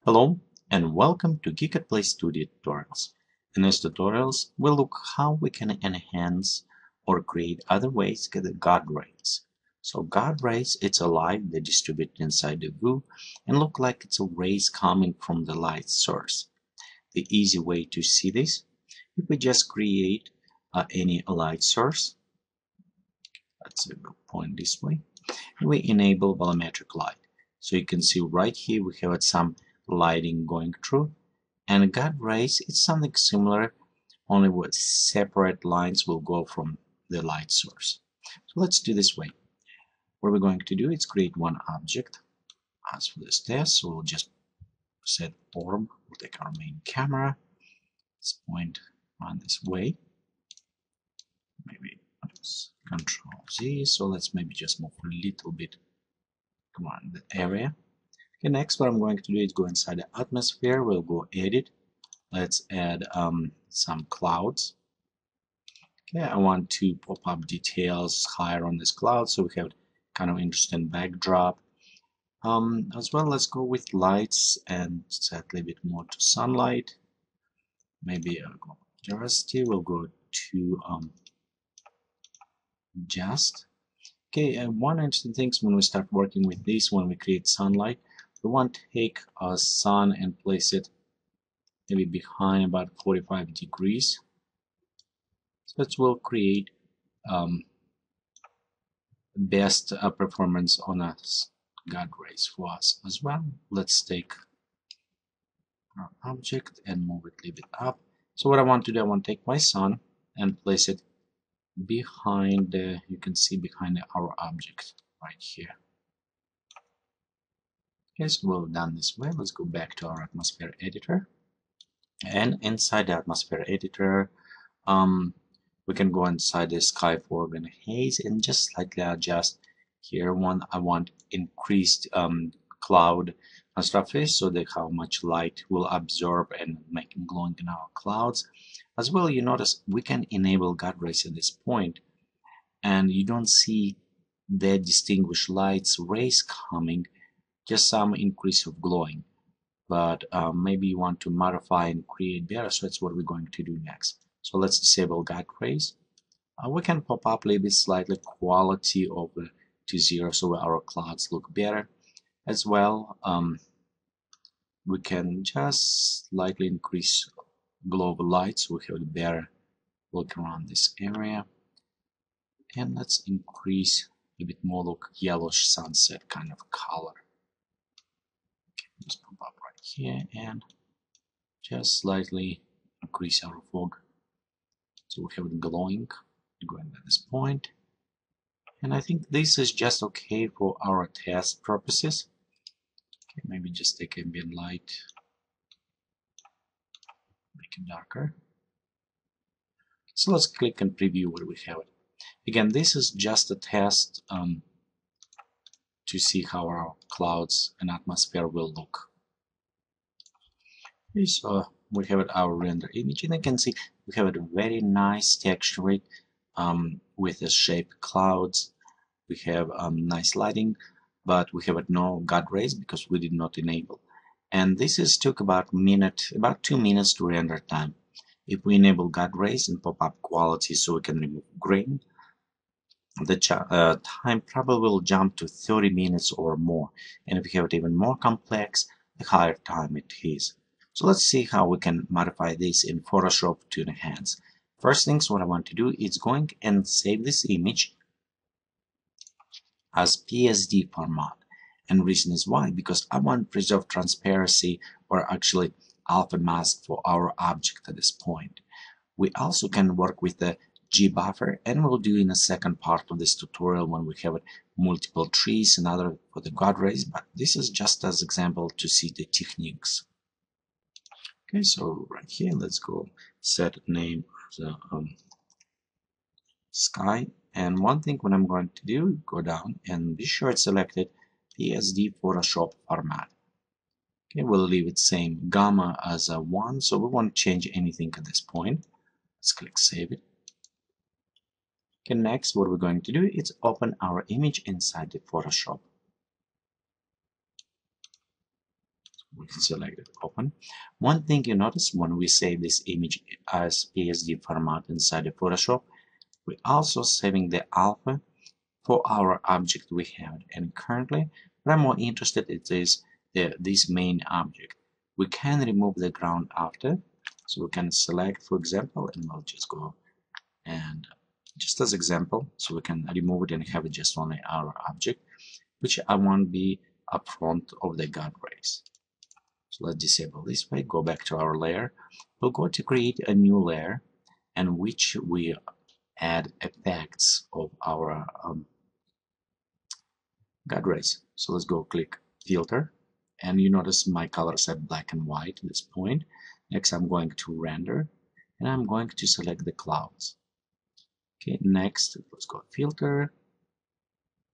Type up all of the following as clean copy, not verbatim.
Hello and welcome to Geekatplay Studio Tutorials. In these tutorials, we'll look how we can enhance or create other ways to get the guard rays. So guard rays, it's a light that distributed inside the view and look like it's a rays coming from the light source. The easy way to see this, if we just create any light source, let's point this way, and we enable volumetric light. So you can see right here we have some lighting going through, and guard rays, it's something similar, only with separate lines will go from the light source. So let's do this way. What we're going to do is create one object. As for this test, so we'll just set orb, we'll take our main camera, let's point on this way, maybe Control Z, so let's maybe just move a little bit around the area. Okay, next what I'm going to do is go inside the atmosphere. We'll go edit. Let's add some clouds. Okay, I want to pop up details higher on this cloud so we have kind of interesting backdrop. As well, let's go with lights and set a little bit more to sunlight. Maybe diversity. We'll go to just. Okay, and one interesting thing when we start working with this, when we create sunlight, we want to take a sun and place it maybe behind about 45 degrees. So that will create best performance on a guard rays for us as well. Let's take our object and move it a little bit up. So what I want to do, I want to take my sun and place it behind the, you can see behind our object right here. Okay, so we've done this way. Let's go back to our atmosphere editor, and inside the atmosphere editor we can go inside the sky fog and haze and just slightly adjust here. I want increased cloud surface so that how much light will absorb and make glowing in our clouds. As well, you notice we can enable guard rays at this point, and you don't see the distinguished lights rays coming, just some increase of glowing. But maybe you want to modify and create better, so that's what we're going to do next. So let's disable guard rays. We can pop up a little bit slightly quality over to 0 so our clouds look better. As well, we can just slightly increase glow of light so we have a better look around this area. And let's increase a bit more look yellowish sunset kind of color. Okay, just pop up right here and just slightly increase our fog so we have it glowing going at this point. And I think this is just okay for our test purposes. Okay, maybe just take ambient light, make it darker. So let's click and preview what we have. Again, this is just a test to see how our clouds and atmosphere will look. Okay, so we have our render image, and you can see we have a very nice texture with the shaped clouds. We have nice lighting, but we have no guard rays because we did not enable. And this is took about 2 minutes to render time. If we enable guard rays and pop up quality so we can remove grain, the time probably will jump to 30 minutes or more. And if we have it even more complex, the higher time it is. So let's see how we can modify this in Photoshop to enhance. First things what I want to do is going and save this image as PSD format. And reason is why, because I want to preserve transparency or actually alpha mask for our object at this point. We also can work with the GBuffer, and we'll do in a second part of this tutorial when we have multiple trees and other for the guard rays, but this is just as example to see the techniques. Okay, so right here, let's go set name the sky. And one thing what I'm going to do, go down and be sure it's selected PSD Photoshop format. Okay, we'll leave it same gamma as a 1, so we won't change anything at this point. Let's click save it. Okay, next what we're going to do is open our image inside the Photoshop. We can select it, open. One thing you notice when we save this image as PSD format inside the Photoshop, we're also saving the alpha for our object we have. And currently, what I'm more interested in is this main object. We can remove the ground after, so we can select, for example, and we'll just go and just as example, so we can remove it and have it just only our object, which I want to be up front of the guard rays. So let's disable this way, go back to our layer. We'll go to create a new layer and which we add effects of our guard rays. So let's go click filter, and you notice my colors are black and white at this point. Next I'm going to render and I'm going to select the clouds. Okay, next let's go filter,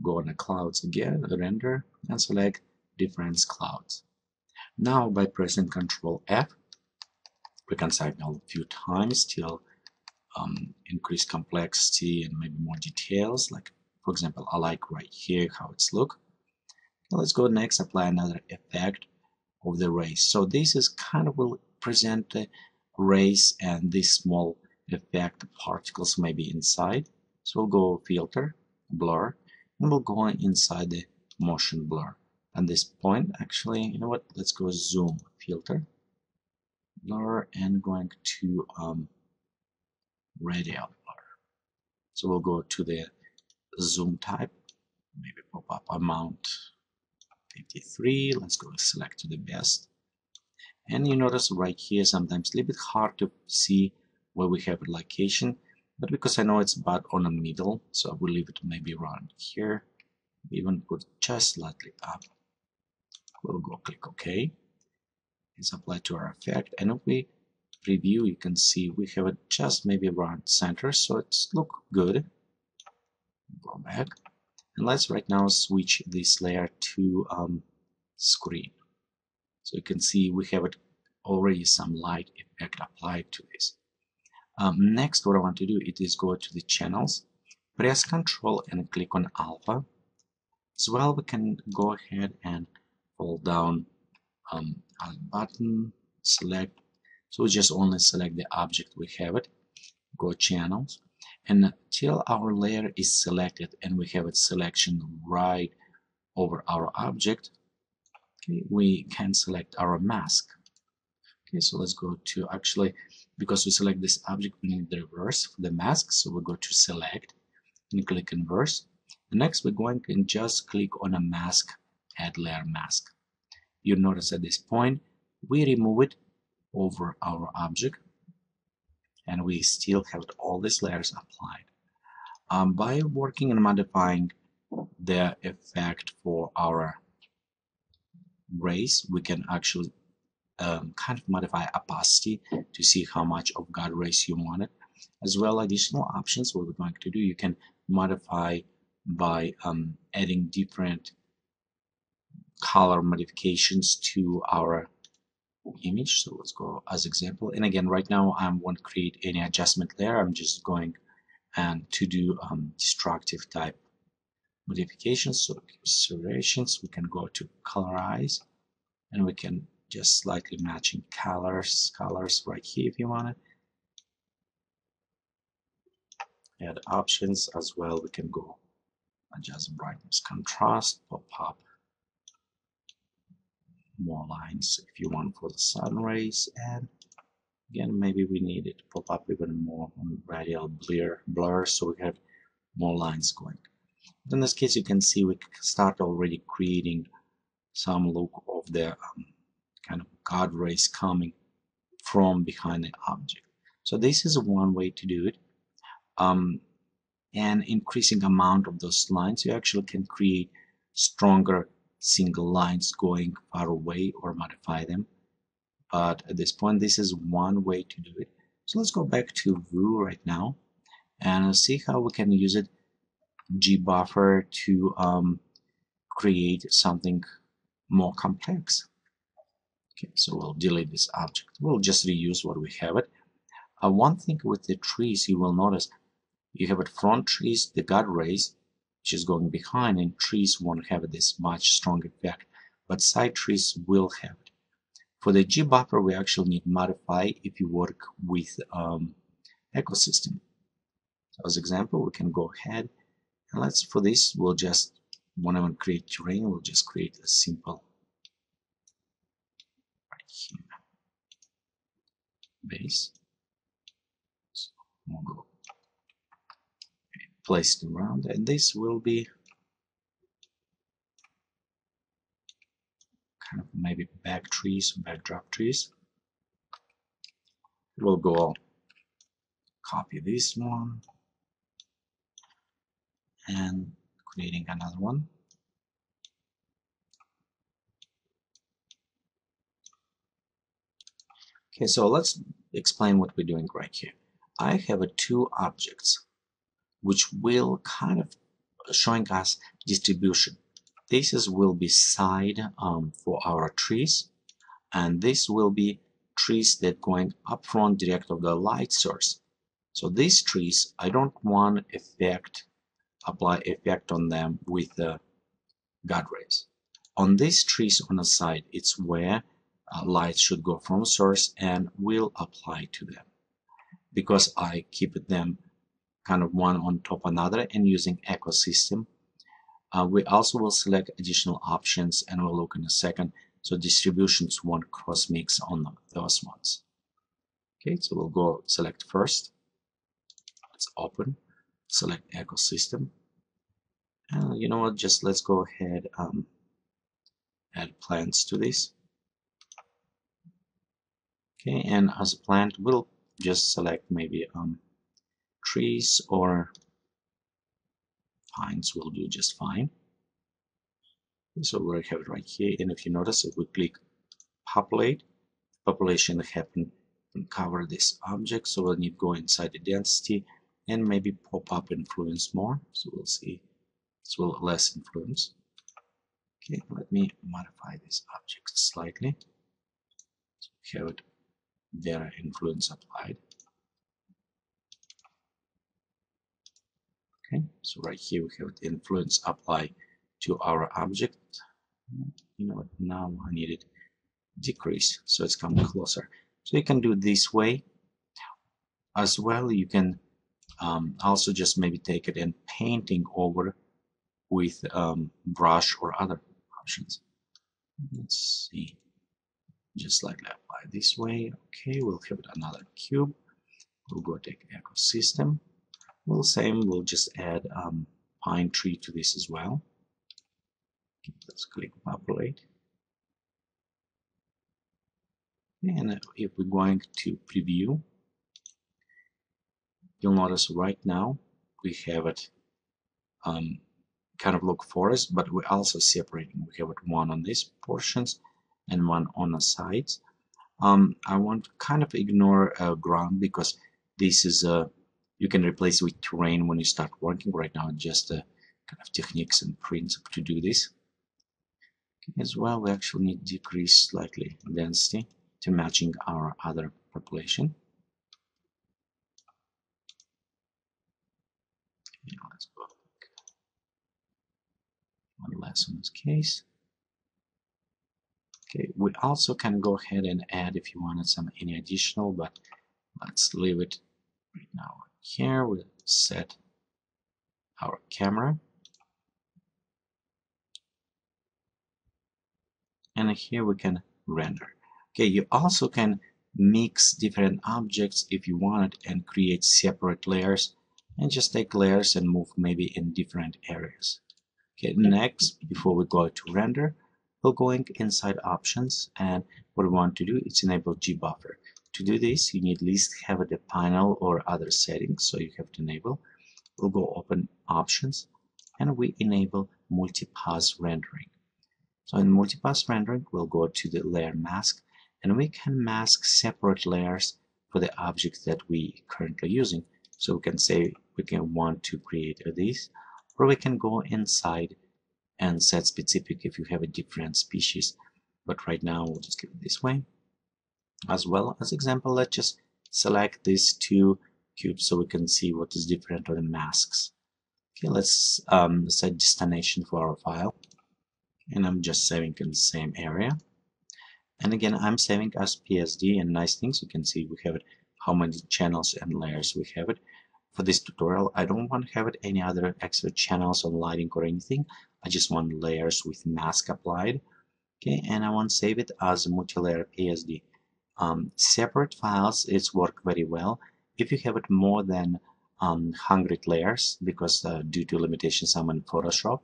go on the clouds again, render, and select difference clouds. Now by pressing Ctrl F, we can cycle a few times till increase complexity and maybe more details. Like for example, I like right here how it's look. Now let's go next, apply another effect of the rays. So this is kind of will present the rays and this small effect particles maybe inside. So we'll go filter, blur, and we'll go inside the motion blur. At this point, actually, you know what? Let's go zoom, filter, blur, and going to radial blur. So we'll go to the zoom type, maybe pop up amount 53. Let's go select to the best. And you notice right here sometimes a little bit hard to see where we have a location, but because I know it's about on the middle, so I will leave it maybe around here. Even put just slightly up. We'll go click OK. It's applied to our effect, and if we preview, you can see we have it just maybe around center, so it's look good. Go back, and let's right now switch this layer to screen. So you can see we have it already some light effect applied to this. Next, what I want to do it is go to the channels, press Ctrl and click on alpha. As well, we can go ahead and hold down a button, select. So we just only select the object we have it, go channels, and till our layer is selected and we have its selection right over our object, okay, we can select our mask. Okay, so let's go to, actually, because we select this object, we need the reverse for the mask, so we'll go to select and click inverse. Next, we're going to just click on a mask, add layer mask. You notice at this point, we remove it over our object, and we still have all these layers applied. By working and modifying the effect for our rays, we can actually kind of modify opacity to see how much of guard rays you want it. As well, additional options, what we're going to do, you can modify by adding different color modifications to our image. So let's go as example, and again right now I won't create any adjustment layer. I'm just going and to do destructive type modifications. So considerations, we can go to colorize, and we can just slightly matching colors right here if you want it. Add options as well, we can go adjust brightness, contrast, pop up more lines if you want for the sun rays, and again maybe we need it to pop up even more on radial blur so we have more lines going. But in this case, you can see we start already creating some look of the kind of guard rays coming from behind the object. So this is one way to do it. And increasing amount of those lines, you actually can create stronger single lines going far away or modify them. But at this point, this is one way to do it. So let's go back to view right now and see how we can use it GBuffer to create something more complex. Okay, so we'll delete this object. We'll just reuse what we have it. One thing with the trees, you will notice you have it front trees, the guard rays, which is going behind, and trees won't have this much strong effect, but side trees will have it. For the GBuffer, we actually need modify if you work with ecosystem. So as example, we can go ahead and let's, for this, we'll just, when I want to create terrain, we'll just create a simple right here base. So we'll go place it around, and this will be kind of maybe back trees, backdrop trees. We'll go copy this one and creating another one. Okay, so let's explain what we're doing right here. I have two objects which will kind of showing us distribution. This will be side for our trees, and this will be trees that going up front direct of the light source. So these trees, I don't want apply effect on them with the God rays. On these trees on the side, it's where light should go from source and will apply to them. Because I keep them kind of one on top of another and using ecosystem, we also will select additional options, and we'll look in a second. So distributions won't cross mix on those ones. Okay, so we'll go select first. Let's open, select ecosystem. And you know what, just let's go ahead add plants to this. Okay, and as a plant, we'll just select maybe trees or pines will do just fine. So we have it right here, and if you notice, if we click populate, population happen and cover this object. So we'll need to go inside the density and maybe pop up influence more. So we'll see this will less influence. Okay, let me modify this object slightly. So we have it there, influence applied. Okay, so right here we have the influence apply to our object. You know what, now I need it decrease, so it's coming closer. So you can do this way as well. You can also just maybe take it and painting over with brush or other options. Let's see, just like that, apply this way. Okay, we'll have another cube. We'll go take ecosystem. We'll just add pine tree to this as well. Let's click populate. And if we're going to preview, you'll notice right now we have it kind of look forest, but we're also separating. We have it one on these portions and one on the sides. I want to kind of ignore ground because this is you can replace with terrain when you start working. Right now, just kind of techniques and principle to do this. As well, we actually need to decrease slightly density to matching our other population. Let's go one less in this case. Okay, we also can go ahead and add if you wanted any additional, but let's leave it right now. Here we'll set our camera, and here we can render. Okay, you also can mix different objects if you want and create separate layers, and just take layers and move maybe in different areas. Okay, next, before we go to render, we'll go inside options, and what we want to do is enable GBuffer. To do this, you need at least have the panel or other settings, so you have to enable. We'll go open options, and we enable Multipass rendering. So in Multipass rendering, we'll go to the layer mask, and we can mask separate layers for the objects that we currently using. So we can say we can want to create this, or we can go inside and set specific if you have a different species. But right now, we'll just keep it this way. As well as example, let's just select these two cubes so we can see what is different on the masks. Okay, let's set destination for our file, and I'm just saving in the same area. And again, I'm saving as PSD, and nice things you can see we have it, how many channels and layers we have it. For this tutorial, I don't want to have it any other extra channels or lighting or anything. I just want layers with mask applied. Okay, and I want to save it as a multi-layer PSD. Separate files, it's work very well. If you have it more than 100 layers, because due to limitations I'm in Photoshop.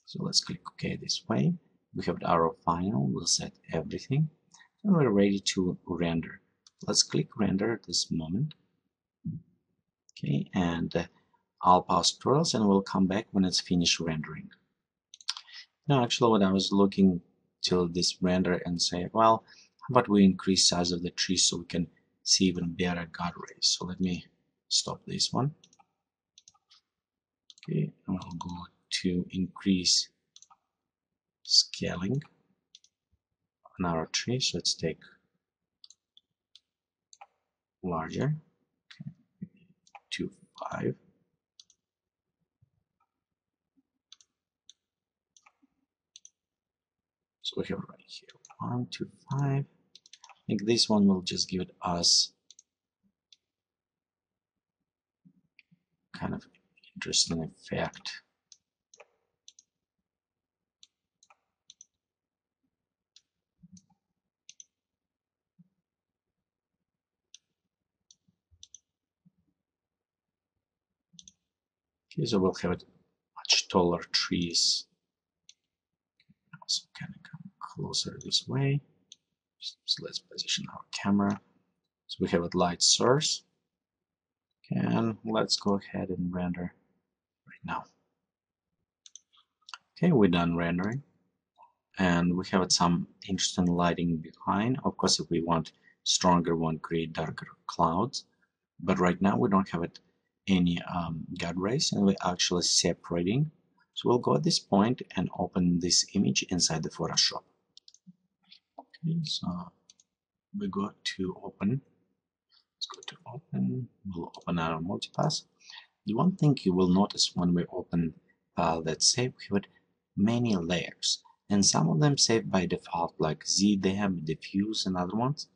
So let's click OK this way. We have our final, we'll set everything, and we're ready to render. Let's click render at this moment. Okay, and I'll pause tutorials and we'll come back when it's finished rendering. Now actually what I was looking till this render and say, well, how about we increase size of the tree so we can see even better God rays. So let me stop this one. Okay, and we'll go to increase scaling on our tree. So let's take larger, okay, to 5. So we have right here 1 to 5. I think this one will just give it us kind of interesting effect. Okay, so we'll have it much taller trees. Also kind of come closer this way. So let's position our camera. So we have a light source. And let's go ahead and render right now. Okay, we're done rendering. And we have some interesting lighting behind. Of course, if we want stronger one, create darker clouds. But right now we don't have it any God rays, and we're actually separating. So we'll go at this point and open this image inside the Photoshop. Okay, so we go to open. Let's go to open. We'll open our Multipass. The one thing you will notice when we open file that's saved, we have many layers, and some of them saved by default, like Z, they have diffuse and other ones.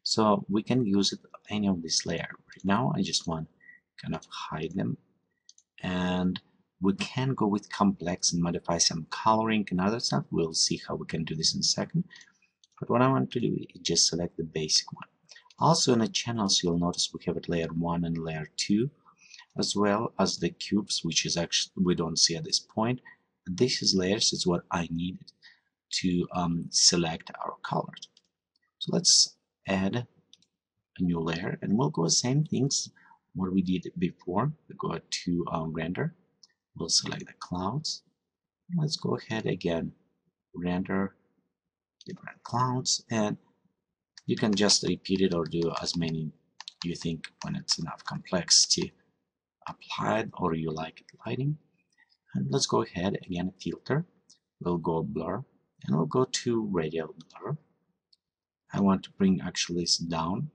So we can use it any of this layer. Right now, I just want to kind of hide them, and we can go with complex and modify some coloring and other stuff. We'll see how we can do this in a second. But what I want to do is just select the basic one. Also in the channels, you'll notice we have it layer 1 and layer 2, as well as the cubes, which is actually we don't see at this point. This is layers, is what I needed to select our colors. So let's add a new layer, and we'll go the same things what we did before. We go to render, we'll select the clouds. Let's go ahead again, render different clouds, and you can just repeat it or do as many you think when it's enough complexity applied or you like it lighting. And let's go ahead again, filter, we'll go blur, and we'll go to radial blur. I want to bring actually this down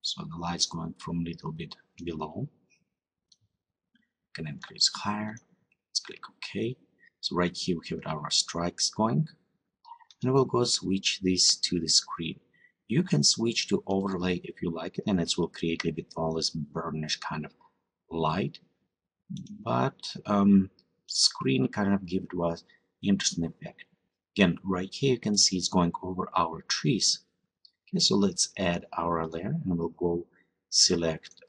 so the light's going from a little bit below. Can increase higher. Let's click OK. So right here we have our strikes going, and we'll go switch this to the screen. You can switch to overlay if you like it, and it will create a bit all this burnish kind of light. But screen kind of give it was interesting effect. Again, right here you can see it's going over our trees. Okay, so let's add our layer, and we'll go select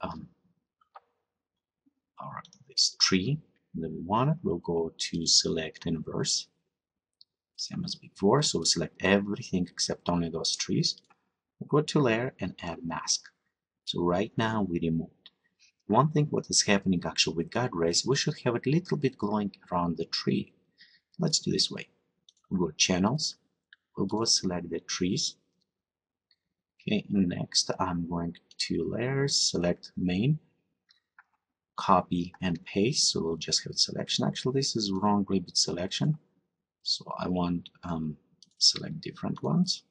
this tree. And then we want it. We'll go to select inverse, same as before. So we select everything except only those trees. We'll go to layer and add mask. So right now we removed. One thing what is happening actually with God rays, we should have a little bit glowing around the tree. Let's do this way. We'll go channels. We'll go select the trees. Okay, next I'm going to layers, select main, copy and paste. So we'll just have selection. Actually, this is wrongly with selection. So I want select different ones.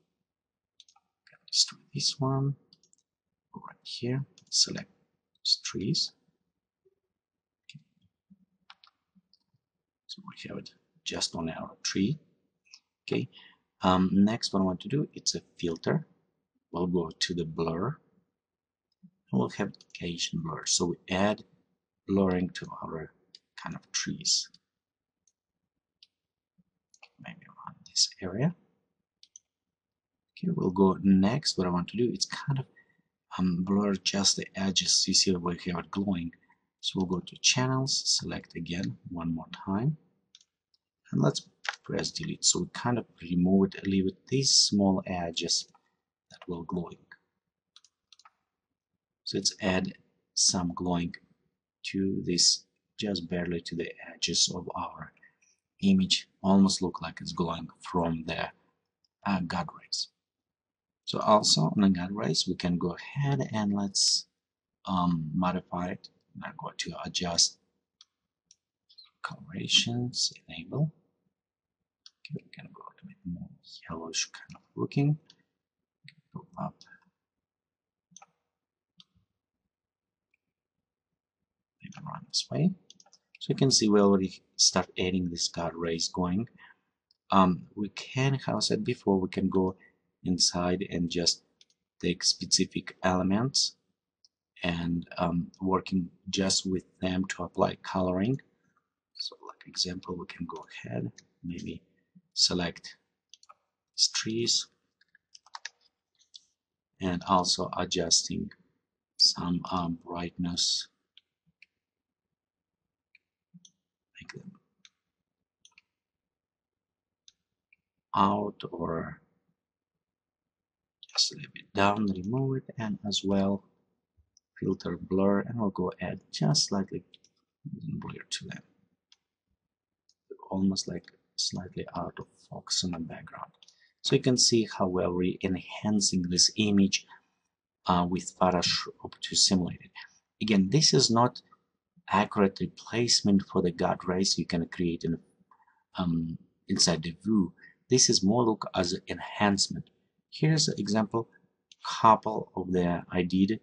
Let's do this one. Go right here, select trees. Okay. So we have it just on our tree. Okay, Next what I want to do, it's a filter. We'll go to the blur, and we'll have location blur. So we add blurring to our kind of trees, maybe around this area. Okay, we'll go next. What I want to do, it's kind of blur just the edges. You see where we have it glowing. So we'll go to channels, select again one more time, and let's press delete. So we kind of remove it, leave it these small edges that will glowing. So let's add some glowing to this, just barely to the edges of our image, almost look like it's glowing from the guide rays. So also on the guide rays, we can go ahead and let's modify it. I'm going to adjust colorations, enable. Okay, we can go a bit more yellowish kind of looking. Go up. Maybe run this way. So you can see we already start adding this guide rays going. We can, how I said before, we can go inside and just take specific elements and working just with them to apply coloring. So like example, we can go ahead, maybe select trees and also adjusting some brightness, make them out or just a little bit down, remove it, and as well filter blur, and we'll go add just slightly blur to them, almost like slightly out of focus on the background. So you can see how well we're enhancing this image with Photoshop to simulate it. Again, this is not accurate replacement for the guide rays you can create in, inside the view. This is more look as an enhancement. Here's an example, couple of the I did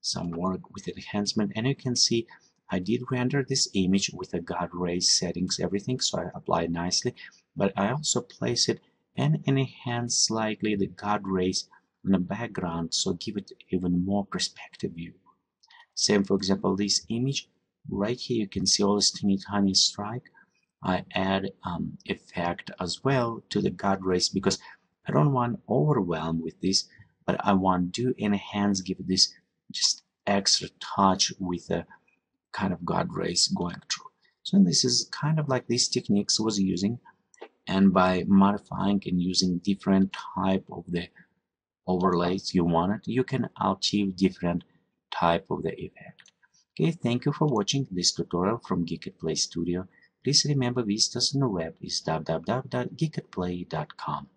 some work with enhancement, and you can see I did render this image with the guide rays settings, everything, so I applied nicely, but I also place it and enhance slightly the guide rays in the background, so give it even more perspective view. Same, for example, this image right here, you can see all this teeny tiny strike. I add effect as well to the guide rays because I don't want overwhelm with this, but I want to enhance, give this just extra touch with a kind of guide rays going through. So this is kind of like these techniques I was using, and by modifying and using different type of the overlays you wanted, you can achieve different type of the effect. Okay, thank you for watching this tutorial from Geekatplay Studio. Please remember, visit us on the web is www.geekatplay.com.